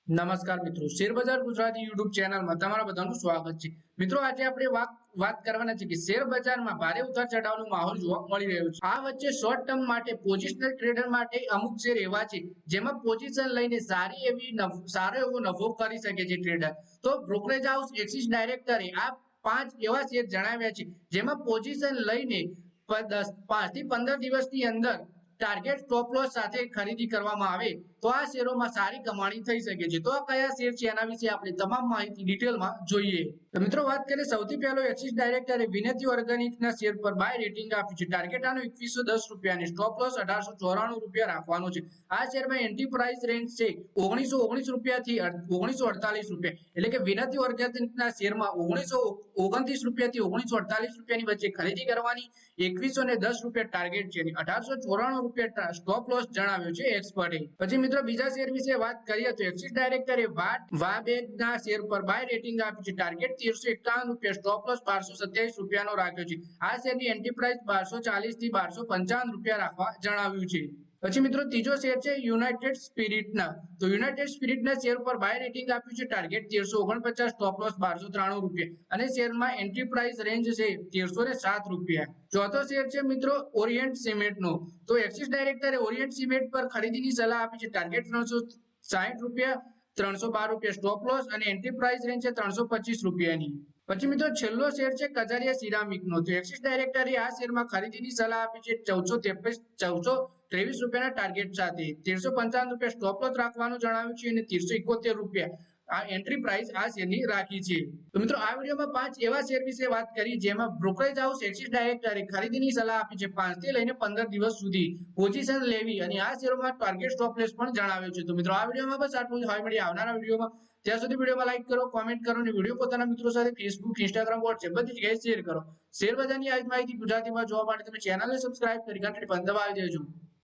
નમસ્કાર મિત્રો, શેરબજાર ગુજરાતી યુટ્યુબ ચેનલમાં તમારા બધાનું સ્વાગત છે। મિત્રો, આજે આપણે વાત કરવાના છે કે શેર બજારમાં ભારે ઉતાર ચઢાવનો માહોલ જોવા મળી રહ્યો છે। આ વચ્ચે શોર્ટ ટર્મ માટે પોઝિશનલ ટ્રેડર માટે અમુક શેર એવા છે જેમાં પોઝિશન લઈને સારો એવો નફો કરી શકે છે ટ્રેડર। તો બ્રોકરેજ હાઉસ એક્સિસ ડાયરેક્ટરે આ 5 એવા શેર જણાવ્યા છે જેમાં પોઝિશન લઈને 5 થી 15 દિવસની અંદર ટાર્ગેટ સ્ટોપ લોસ સાથે ખરીદી કરવામાં આવે તો આ શેરોમાં સારી કમાણી થઈ શકે છે। તો આ કયા શેર છે એના વિશે આપણે તમામ માહિતી ડિટેલમાં જોઈએ। તો મિત્રો, વાત કરીએ સૌથી પહેલો એક્સિસ ડાયરેક્ટરે વિનતી ઓર્ગેનિકના શેર પર બાય રેટિંગ આપ્યું છે। ટાર્ગેટ આનો 2110 રૂપિયા અને સ્ટોપ લોસ 1894 રૂપિયા રાખવાનો છે। આ શેરમાં એન્ટ્રી પ્રાઇસ રેન્જ છે 1919 રૂપિયાથી 1948 રૂપિયા, એટલે કે વિનતી ઓર્ગેનિકના શેરમાં 1929 રૂપિયાથી 1948 રૂપિયાની વચ્ચે ખરીદી કરવાની, 2110 રૂપિયા ટાર્ગેટ છે અને 1894 રૂપિયા સ્ટોપ લોસ જણાવ્યો છે એક્સપર્ટે। પછી મિત્રો, બીજા શેર વિશે વાત કરીએ તો એક્સિસ ડાયરેક્ટરે વાબેગના શેર પર બાય રેટિંગ આપ્યું છે। ટાર્ગેટ 1351 રૂપિયા, સ્ટોપ લોસ 1227 રૂપિયાનો રાખ્યો છે। આ શેરની એન્ટ્રી પ્રાઇસ 1240 થી 1255 રૂપિયા રાખવા જણાવ્યું છે। પછી મિત્રો, ત્રીજો શેર છે યુનાઇટેડ સ્પિરિટના। તો યુનાઇટેડ સ્પિરિટના શેર પર બાય રેટિંગ આપ્યું છે। ટાર્ગેટ 1349, સ્ટોપ લોસ 1293 રૂપિયા અને શેરમાં એન્ટ્રી પ્રાઇસ રેન્જ છે 1307 રૂપિયા। ચોથો શેર છે મિત્રો ઓરિયન્ટ સિમેન્ટનો। તો એક્સિસ ડાયરેક્ટરે ઓરિયન્ટ સિમેન્ટ પર ખરીદીની સલાહ આપી છે। ટાર્ગેટ 360 રૂપિયા, 312 રૂપિયા સ્ટોપ લોસ અને એન્ટ્રી પ્રાઇસ રેન્જ છે 325 રૂપિયાની। પછી મિત્રો, છેલ્લો શેર છે કજારિયા સિરામિકનો। તો એક્સિસ ડાયરેક્ટરે આ શેરમાં ખરીદીની સલાહ આપી છે 1423 રૂપિયાના ટાર્ગેટ સાથે, 1355 રૂપિયા સ્ટોપ લોસ રાખવાનું જણાવ્યું છે અને 1371 રૂપિયા આ એન્ટ્રી પ્રાઇસ આ શેરની રાખી છે। તો મિત્રો, આ વિડીયોમાં 5 એવા શેર વિશે વાત કરી જેમાં બ્રોકરેજ હાઉસ એક્સિસ ડાયરેક્ટરે ખરીદીની સલાહ આપી છે 5 થી લઈને 15 દિવસ સુધી પોઝિશન લેવી અને આ શેરોમાં ટાર્ગેટ સ્ટોપ લોસ પણ જણાવ્યો છે। તો મિત્રો, આ વિડીયોમાં બસ આટલું જ। હવે મળીએ આવનારા વિડીયોમાં। ત્યાં સુધી વિડીયોમાં લાઈક કરો, કોમેન્ટ કરો અને વિડીયો પોતાના મિત્રો સાથે ફેસબુક, ઇન્સ્ટાગ્રામ, વોટ્સએપ બધી જગ્યાએ શેર કરો। શેર બજારની આ જ માહિતી ગુજરાતીમાં જોવા માટે તમે ચેનલને સબસ્ક્રાઇબ કરી ઘંટડી પર દબાવી દેજો।